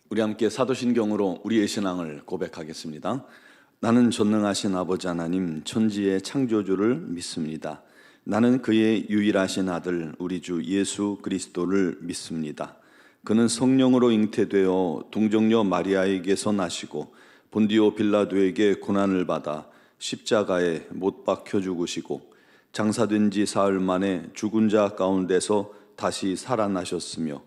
우리 함께 사도신경으로 우리의 신앙을 고백하겠습니다. 나는 전능하신 아버지 하나님 천지의 창조주를 믿습니다. 나는 그의 유일하신 아들 우리 주 예수 그리스도를 믿습니다. 그는 성령으로 잉태되어 동정녀 마리아에게서 나시고 본디오 빌라도에게 고난을 받아 십자가에 못 박혀 죽으시고 장사된 지 사흘 만에 죽은 자 가운데서 다시 살아나셨으며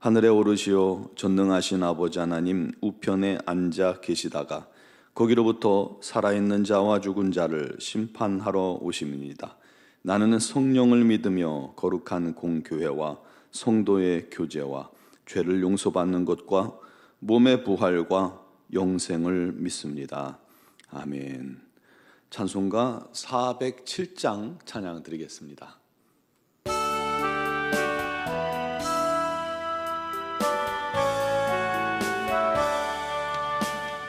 하늘에 오르시어 전능하신 아버지 하나님 우편에 앉아 계시다가 거기로부터 살아있는 자와 죽은 자를 심판하러 오심이니이다. 나는 성령을 믿으며 거룩한 공교회와 성도의 교제와 죄를 용서받는 것과 몸의 부활과 영생을 믿습니다. 아멘. 찬송가 407장 찬양 드리겠습니다.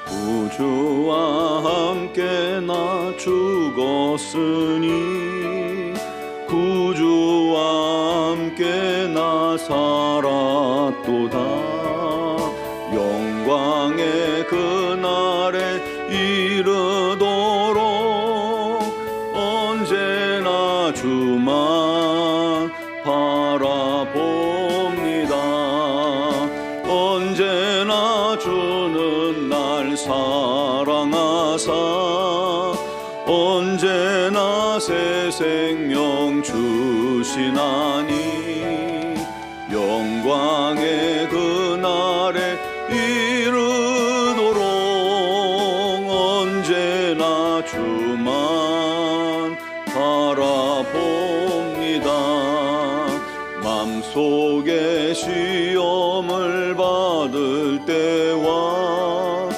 구주와 함께 나 죽었으니 구주와 함께 나 살았도다. 영광의 그날에 이르도록 언제나 주만 바라봅니다. 언제나 주는 날 사랑하사 언제나 새 생명 주시나니 영광의 그날에 이르도록 언제나 주만 바라봅니다. 맘속에 시험을 받을 때와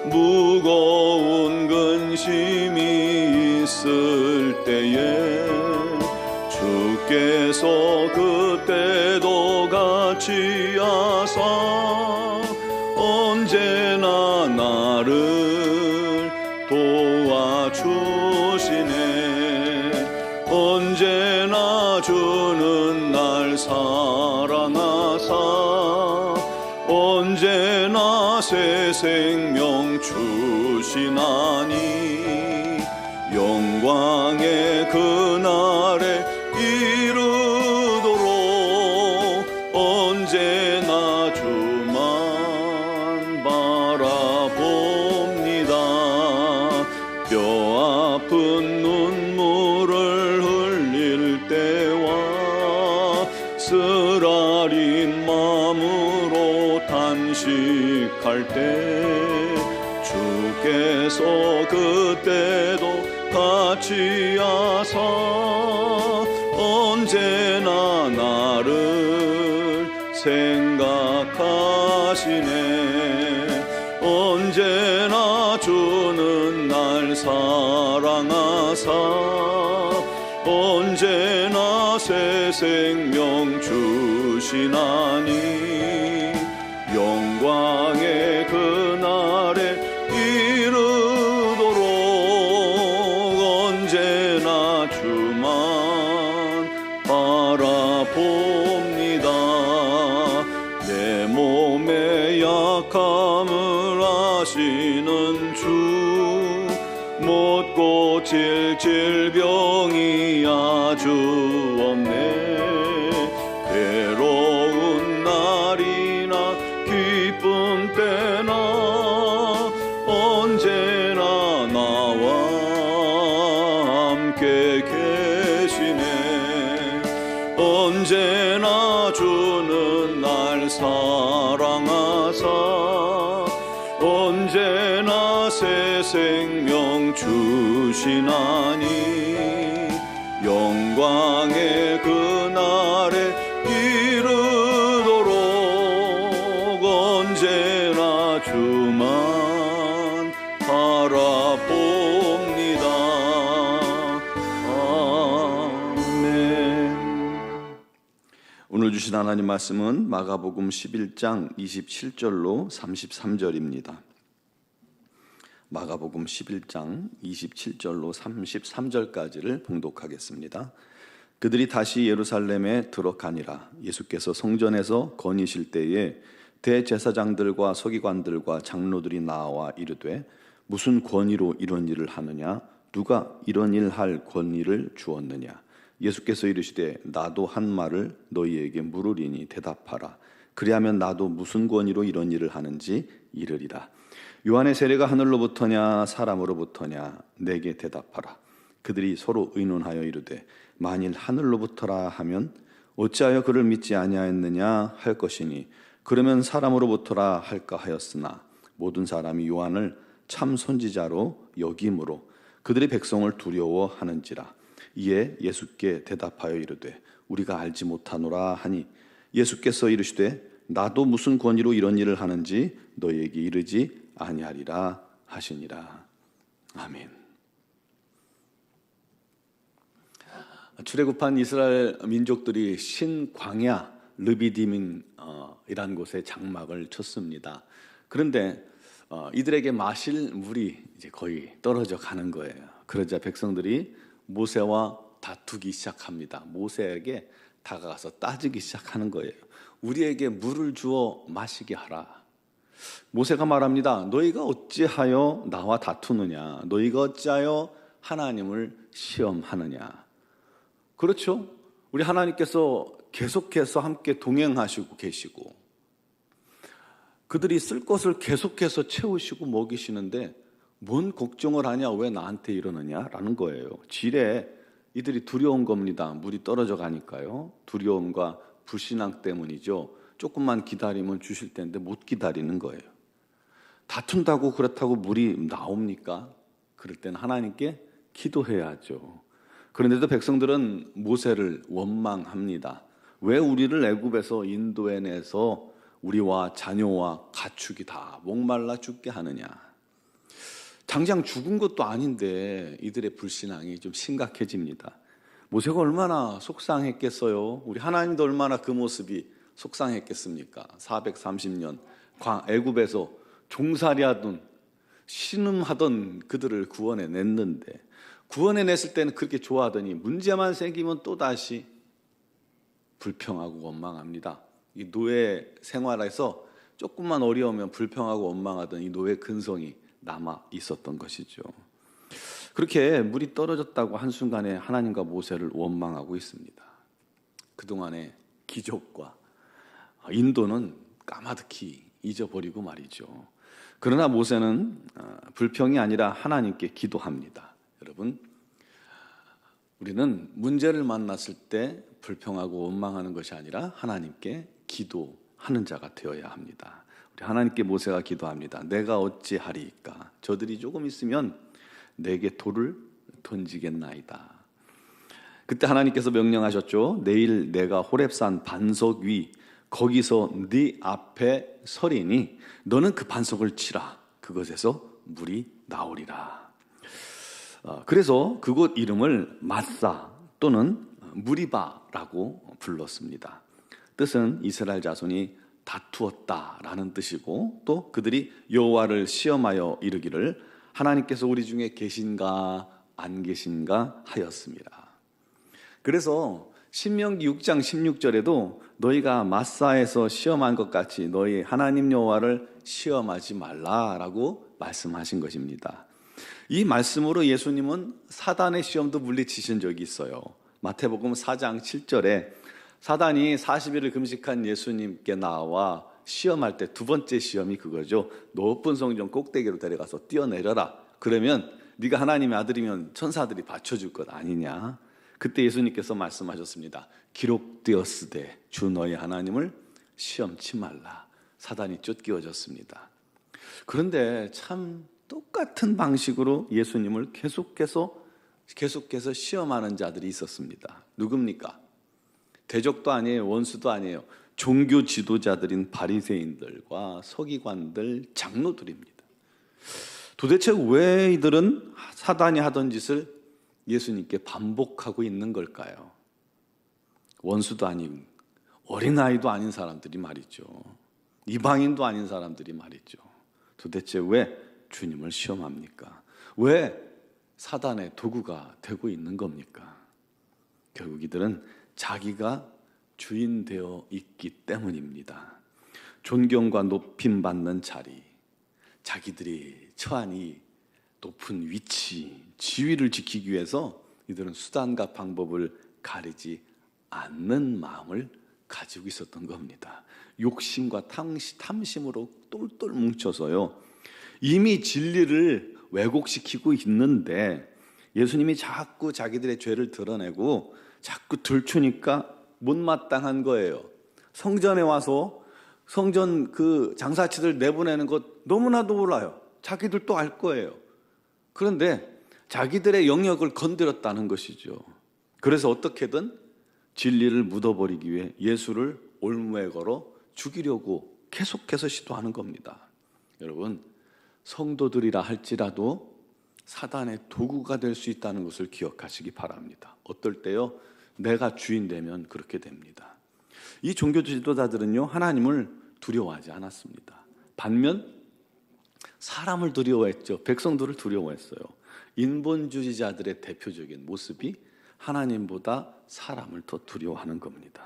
무거운 근심이 있을 때에 주께서 그때도 같이 하사 언제나 나를 도와주시네. 언제나 주는 날 사랑하사 언제나 새 생명 주시나니 영광의 그날에 이르도록 언제나 주만 바라봅니다. 뼈 아픈 눈물을 흘릴 때와 쓰라린 마음으로 단식할 때 주께서 그때도 같이 하사 언제나 나를 생각하시네. 언제나 주는 날 사랑하사 언제나 새 생명 주시나니 영광의 그날에 이르도록 언제나 주만 바라봅니다. 내 몸의 약함을 아시는 주 못 고칠 질병이 아주 없네. 괴로운 날이나 기쁨 때나 언제나 나와 함께 계시네. 언제나 주는 날 사랑하사 언제나 새 생명 주시나니 영광의 그날에 이르도록 언제나 주만 바라봅니다. 아멘. 오늘 주신 하나님 말씀은 마가복음 11장 27절로 33절입니다. 마가복음 11장 27절로 33절까지를 봉독하겠습니다. 그들이 다시 예루살렘에 들어가니라. 예수께서 성전에서 거니실 때에 대제사장들과 서기관들과 장로들이 나와 이르되 무슨 권위로 이런 일을 하느냐? 누가 이런 일 할 권위를 주었느냐? 예수께서 이르시되 나도 한 말을 너희에게 물으리니 대답하라. 그리하면 나도 무슨 권위로 이런 일을 하는지 이르리라. 요한의 세례가 하늘로부터냐 사람으로부터냐? 내게 대답하라. 그들이 서로 의논하여 이르되 만일 하늘로부터라 하면 어찌하여 그를 믿지 아니하였느냐 할 것이니 그러면 사람으로부터라 할까 하였으나 모든 사람이 요한을 참 선지자로 여김으로 그들이 백성을 두려워하는지라. 이에 예수께 대답하여 이르되 우리가 알지 못하노라 하니 예수께서 이르시되 나도 무슨 권위로 이런 일을 하는지 너희에게 이르지 아니하리라 하시니라. 아멘. 출애굽한 이스라엘 민족들이 신광야 르비딤이라는 곳에 장막을 쳤습니다. 그런데 이들에게 마실 물이 이제 거의 떨어져 가는 거예요. 그러자 백성들이 모세와 다투기 시작합니다. 모세에게 다가가서 따지기 시작하는 거예요. 우리에게 물을 주어 마시게 하라. 모세가 말합니다. 너희가 어찌하여 나와 다투느냐? 너희가 어찌하여 하나님을 시험하느냐? 그렇죠? 우리 하나님께서 계속해서 함께 동행하시고 계시고 그들이 쓸 것을 계속해서 채우시고 먹이시는데 뭔 걱정을 하냐? 왜 나한테 이러느냐? 라는 거예요. 지레 이들이 두려운 겁니다. 물이 떨어져 가니까요. 두려움과 불신앙 때문이죠. 조금만 기다리면 주실 텐데 못 기다리는 거예요. 다툰다고 그렇다고 물이 나옵니까? 그럴 때는 하나님께 기도해야죠. 그런데도 백성들은 모세를 원망합니다. 왜 우리를 애굽에서 인도해내서 우리와 자녀와 가축이 다 목말라 죽게 하느냐? 당장 죽은 것도 아닌데 이들의 불신앙이 좀 심각해집니다. 모세가 얼마나 속상했겠어요? 우리 하나님도 얼마나 그 모습이 속상했겠습니까? 430년 애굽에서 종살이하던 신음하던 그들을 구원해냈는데 구원해냈을 때는 그렇게 좋아하더니 문제만 생기면 또다시 불평하고 원망합니다. 이 노예 생활에서 조금만 어려우면 불평하고 원망하던 이 노예 근성이 남아 있었던 것이죠. 그렇게 물이 떨어졌다고 한순간에 하나님과 모세를 원망하고 있습니다. 그동안의 기적과 인도는 까마득히 잊어버리고 말이죠. 그러나 모세는 불평이 아니라 하나님께 기도합니다. 여러분, 우리는 문제를 만났을 때 불평하고 원망하는 것이 아니라 하나님께 기도하는 자가 되어야 합니다. 우리 하나님께 모세가 기도합니다. 내가 어찌하리이까? 저들이 조금 있으면 내게 돌을 던지겠나이다. 그때 하나님께서 명령하셨죠. 내일 내가 호렙산 반석 위 거기서 네 앞에 서리니 너는 그 반석을 치라. 그것에서 물이 나오리라. 그래서 그곳 이름을 마사 또는 무리바라고 불렀습니다. 뜻은 이스라엘 자손이 다투었다라는 뜻이고 또 그들이 여호와를 시험하여 이르기를 하나님께서 우리 중에 계신가 안 계신가 하였습니다. 그래서 신명기 6장 16절에도 너희가 마사에서 시험한 것 같이 너희 하나님 여호와를 시험하지 말라라고 말씀하신 것입니다. 이 말씀으로 예수님은 사단의 시험도 물리치신 적이 있어요. 마태복음 4장 7절에 사단이 40일을 금식한 예수님께 나와 시험할 때 두 번째 시험이 그거죠. 높은 성전 꼭대기로 데려가서 뛰어내려라. 그러면 네가 하나님의 아들이면 천사들이 받쳐줄 것 아니냐. 그때 예수님께서 말씀하셨습니다. 기록되었으되 주 너희 하나님을 시험치 말라. 사단이 쫓겨졌습니다. 그런데 참 똑같은 방식으로 예수님을 계속해서 시험하는 자들이 있었습니다. 누굽니까? 대적도 아니에요. 원수도 아니에요. 종교 지도자들인 바리새인들과 서기관들, 장로들입니다. 도대체 왜 이들은 사단이 하던 짓을 예수님께 반복하고 있는 걸까요? 원수도 아닌 어린아이도 아닌 사람들이 말이죠. 이방인도 아닌 사람들이 말이죠. 도대체 왜 주님을 시험합니까? 왜 사단의 도구가 되고 있는 겁니까? 결국 이들은 자기가 주인 되어 있기 때문입니다. 존경과 높임 받는 자리, 자기들이 처한 이 높은 위치, 지위를 지키기 위해서 이들은 수단과 방법을 가리지 않는 마음을 가지고 있었던 겁니다. 욕심과 탐심으로 똘똘 뭉쳐서요, 이미 진리를 왜곡시키고 있는데 예수님이 자꾸 자기들의 죄를 드러내고 자꾸 들추니까 못마땅한 거예요. 성전에 와서 성전 그 장사치들 내보내는 것 너무나도 몰라요. 자기들도 알 거예요. 그런데 자기들의 영역을 건드렸다는 것이죠. 그래서 어떻게든 진리를 묻어버리기 위해 예수를 올무에 걸어 죽이려고 계속해서 시도하는 겁니다. 여러분, 성도들이라 할지라도 사단의 도구가 될 수 있다는 것을 기억하시기 바랍니다. 어떨 때요, 내가 주인 되면 그렇게 됩니다. 이 종교 지도자들은요, 하나님을 두려워하지 않았습니다. 반면 사람을 두려워했죠. 백성들을 두려워했어요. 인본주의자들의 대표적인 모습이 하나님보다 사람을 더 두려워하는 겁니다.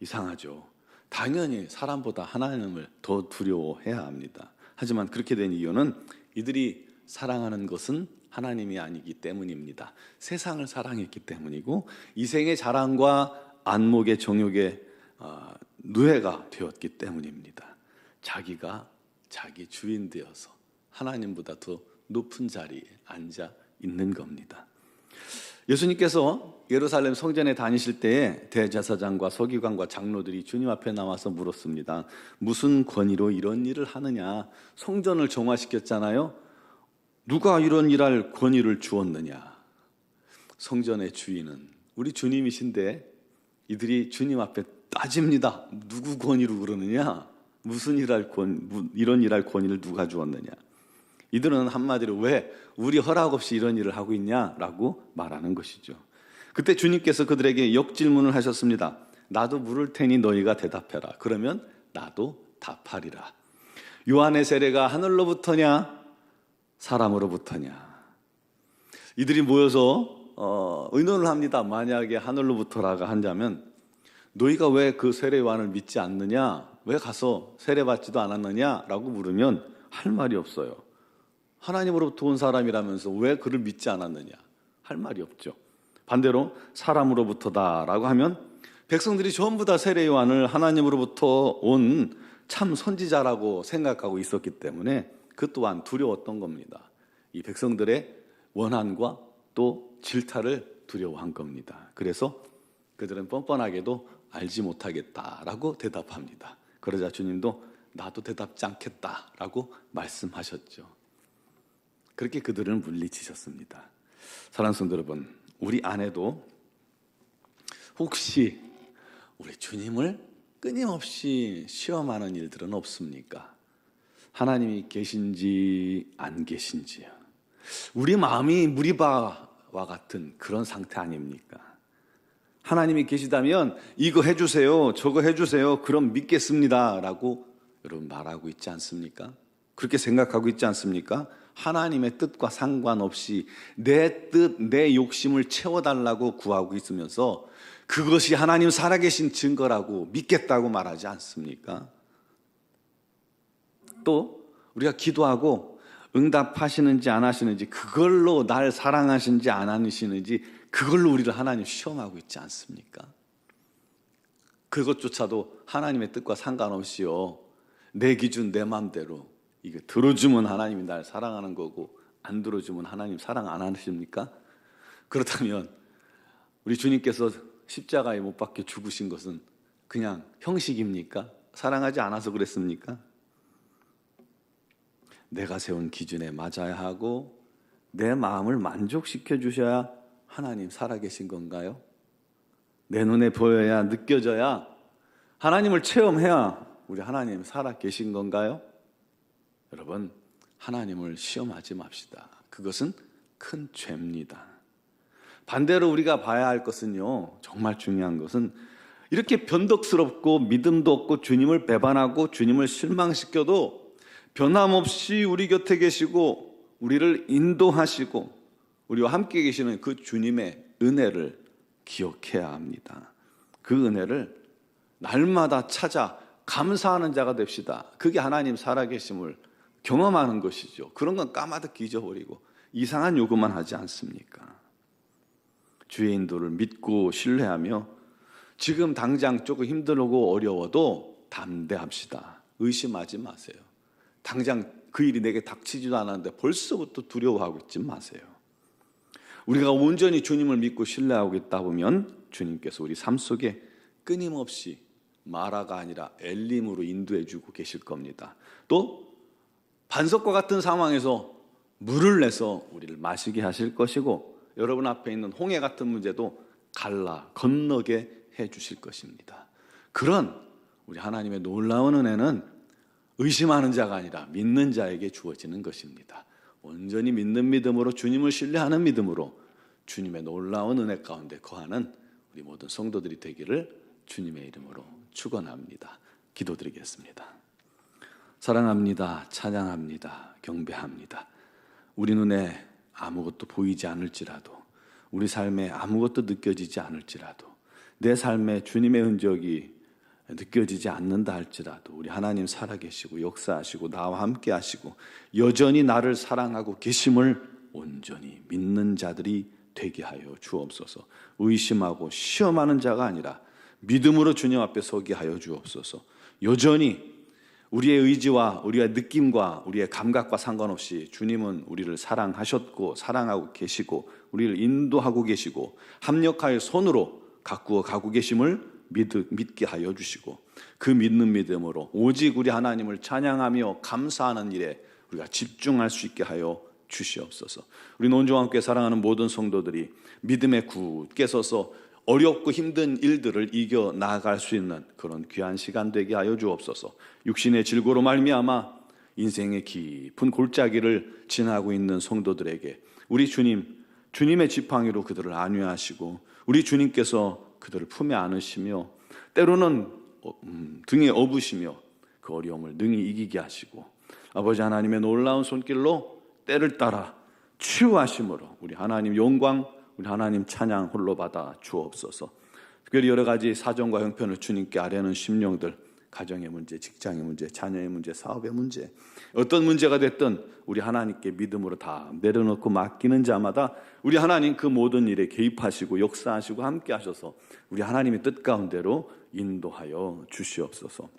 이상하죠. 당연히 사람보다 하나님을 더 두려워해야 합니다. 하지만 그렇게 된 이유는 이들이 사랑하는 것은 하나님이 아니기 때문입니다. 세상을 사랑했기 때문이고 이생의 자랑과 안목의 정욕의 누해가 되었기 때문입니다. 자기가 자기 주인 되어서 하나님보다 더 높은 자리에 앉아 있는 겁니다. 예수님께서 예루살렘 성전에 다니실 때에 대제사장과 서기관과 장로들이 주님 앞에 나와서 물었습니다. 무슨 권위로 이런 일을 하느냐? 성전을 정화시켰잖아요. 누가 이런 일할 권위를 주었느냐? 성전의 주인은 우리 주님이신데 이들이 주님 앞에 따집니다. 누구 권위로 그러느냐? 무슨 이런 일할 권위를 누가 주었느냐? 이들은 한마디로 왜 우리 허락 없이 이런 일을 하고 있냐라고 말하는 것이죠. 그때 주님께서 그들에게 역질문을 하셨습니다. 나도 물을 테니 너희가 대답해라. 그러면 나도 답하리라. 요한의 세례가 하늘로부터냐 사람으로부터냐? 이들이 모여서 의논을 합니다. 만약에 하늘로부터라고 한다면 너희가 왜 그 세례 요한을 믿지 않느냐? 왜 가서 세례받지도 않았느냐라고 물으면 할 말이 없어요. 하나님으로부터 온 사람이라면서 왜 그를 믿지 않았느냐? 할 말이 없죠. 반대로 사람으로부터다라고 하면 백성들이 전부 다 세례 요한을 하나님으로부터 온 참 선지자라고 생각하고 있었기 때문에 그 또한 두려웠던 겁니다. 이 백성들의 원한과 또 질타를 두려워한 겁니다. 그래서 그들은 뻔뻔하게도 알지 못하겠다라고 대답합니다. 그러자 주님도 나도 대답지 않겠다라고 말씀하셨죠. 그렇게 그들을 물리치셨습니다. 사랑하는 성도 여러분, 우리 안에도 혹시 우리 주님을 끊임없이 시험하는 일들은 없습니까? 하나님이 계신지 안 계신지요. 우리 마음이 무리바와 같은 그런 상태 아닙니까? 하나님이 계시다면 이거 해주세요, 저거 해주세요, 그럼 믿겠습니다 라고 여러분 말하고 있지 않습니까? 그렇게 생각하고 있지 않습니까? 하나님의 뜻과 상관없이 내 뜻, 내 욕심을 채워달라고 구하고 있으면서 그것이 하나님 살아계신 증거라고 믿겠다고 말하지 않습니까? 또 우리가 기도하고 응답하시는지 안 하시는지, 그걸로 날 사랑하시는지 안 하시는지 그걸로 우리를 하나님 시험하고 있지 않습니까? 그것조차도 하나님의 뜻과 상관없이요, 내 기준 내 마음대로 이게 들어주면 하나님이 날 사랑하는 거고 안 들어주면 하나님 사랑 안 하십니까? 그렇다면 우리 주님께서 십자가에 못 박혀 죽으신 것은 그냥 형식입니까? 사랑하지 않아서 그랬습니까? 내가 세운 기준에 맞아야 하고 내 마음을 만족시켜 주셔야 하나님 살아계신 건가요? 내 눈에 보여야, 느껴져야, 하나님을 체험해야 우리 하나님 살아계신 건가요? 여러분, 하나님을 시험하지 맙시다. 그것은 큰 죄입니다. 반대로 우리가 봐야 할 것은요, 정말 중요한 것은 이렇게 변덕스럽고 믿음도 없고 주님을 배반하고 주님을 실망시켜도 변함없이 우리 곁에 계시고 우리를 인도하시고 우리와 함께 계시는 그 주님의 은혜를 기억해야 합니다. 그 은혜를 날마다 찾아 감사하는 자가 됩시다. 그게 하나님 살아계심을 경험하는 것이죠. 그런 건 까마득히 잊어버리고 이상한 요구만 하지 않습니까? 주의 인도를 믿고 신뢰하며 지금 당장 조금 힘들고 어려워도 담대합시다. 의심하지 마세요. 당장 그 일이 내게 닥치지도 않았는데 벌써부터 두려워하고 있지 마세요. 우리가 온전히 주님을 믿고 신뢰하고 있다 보면 주님께서 우리 삶 속에 끊임없이 마라가 아니라 엘림으로 인도해 주고 계실 겁니다. 또 반석과 같은 상황에서 물을 내서 우리를 마시게 하실 것이고 여러분 앞에 있는 홍해 같은 문제도 갈라 건너게 해 주실 것입니다. 그런 우리 하나님의 놀라운 은혜는 의심하는 자가 아니라 믿는 자에게 주어지는 것입니다. 온전히 믿는 믿음으로 주님을 신뢰하는 믿음으로 주님의 놀라운 은혜 가운데 거하는 우리 모든 성도들이 되기를 주님의 이름으로 축원합니다. 기도드리겠습니다. 사랑합니다. 찬양합니다. 경배합니다. 우리 눈에 아무것도 보이지 않을지라도 우리 삶에 아무것도 느껴지지 않을지라도 내 삶에 주님의 흔적이 느껴지지 않는다 할지라도 우리 하나님 살아계시고 역사하시고 나와 함께 하시고 여전히 나를 사랑하고 계심을 온전히 믿는 자들이 되게 하여 주옵소서. 의심하고 시험하는 자가 아니라 믿음으로 주님 앞에 서게 하여 주옵소서. 여전히 우리의 의지와 우리의 느낌과 우리의 감각과 상관없이 주님은 우리를 사랑하셨고 사랑하고 계시고 우리를 인도하고 계시고 합력하여 손으로 가꾸어 가고 계심을 믿게 하여 주시고 그 믿는 믿음으로 오직 우리 하나님을 찬양하며 감사하는 일에 우리가 집중할 수 있게 하여 주시옵소서. 우리 논조와 함께 사랑하는 모든 성도들이 믿음에 굳게 서서 어렵고 힘든 일들을 이겨 나아갈 수 있는 그런 귀한 시간 되게 하여 주옵소서. 육신의 질고로 말미암아 인생의 깊은 골짜기를 지나고 있는 성도들에게 우리 주님의 지팡이로 그들을 안위하시고 우리 주님께서 그들을 품에 안으시며 때로는 등에 업으시며 그 어려움을 능히 이기게 하시고 아버지 하나님의 놀라운 손길로 때를 따라 치유하심으로 우리 하나님 영광 우리 하나님 찬양 홀로 받아 주옵소서. 특별히 여러 가지 사정과 형편을 주님께 아뢰는 심령들 가정의 문제, 직장의 문제, 자녀의 문제, 사업의 문제 어떤 문제가 됐든 우리 하나님께 믿음으로 다 내려놓고 맡기는 자마다 우리 하나님 그 모든 일에 개입하시고 역사하시고 함께 하셔서 우리 하나님의 뜻 가운데로 인도하여 주시옵소서.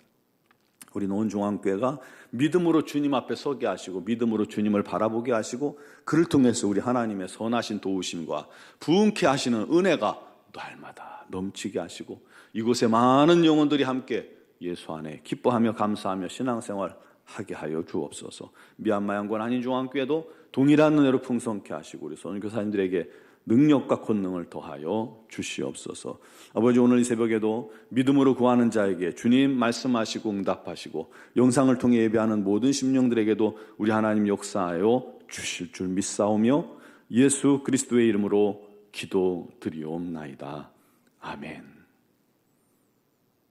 우리 노원중앙교회가 믿음으로 주님 앞에 서게 하시고 믿음으로 주님을 바라보게 하시고 그를 통해서 우리 하나님의 선하신 도우심과 부흥케 하시는 은혜가 날마다 넘치게 하시고 이곳에 많은 영혼들이 함께 예수 안에 기뻐하며 감사하며 신앙생활 하게 하여 주옵소서. 미얀마 양권 한인중앙교회도 동일한 은혜로 풍성케 하시고 우리 선교사님들에게 능력과 권능을 더하여 주시옵소서. 아버지 오늘 이 새벽에도 믿음으로 구하는 자에게 주님 말씀하시고 응답하시고 영상을 통해 예배하는 모든 심령들에게도 우리 하나님 역사하여 주실 줄 믿사오며 예수 그리스도의 이름으로 기도드리옵나이다. 아멘.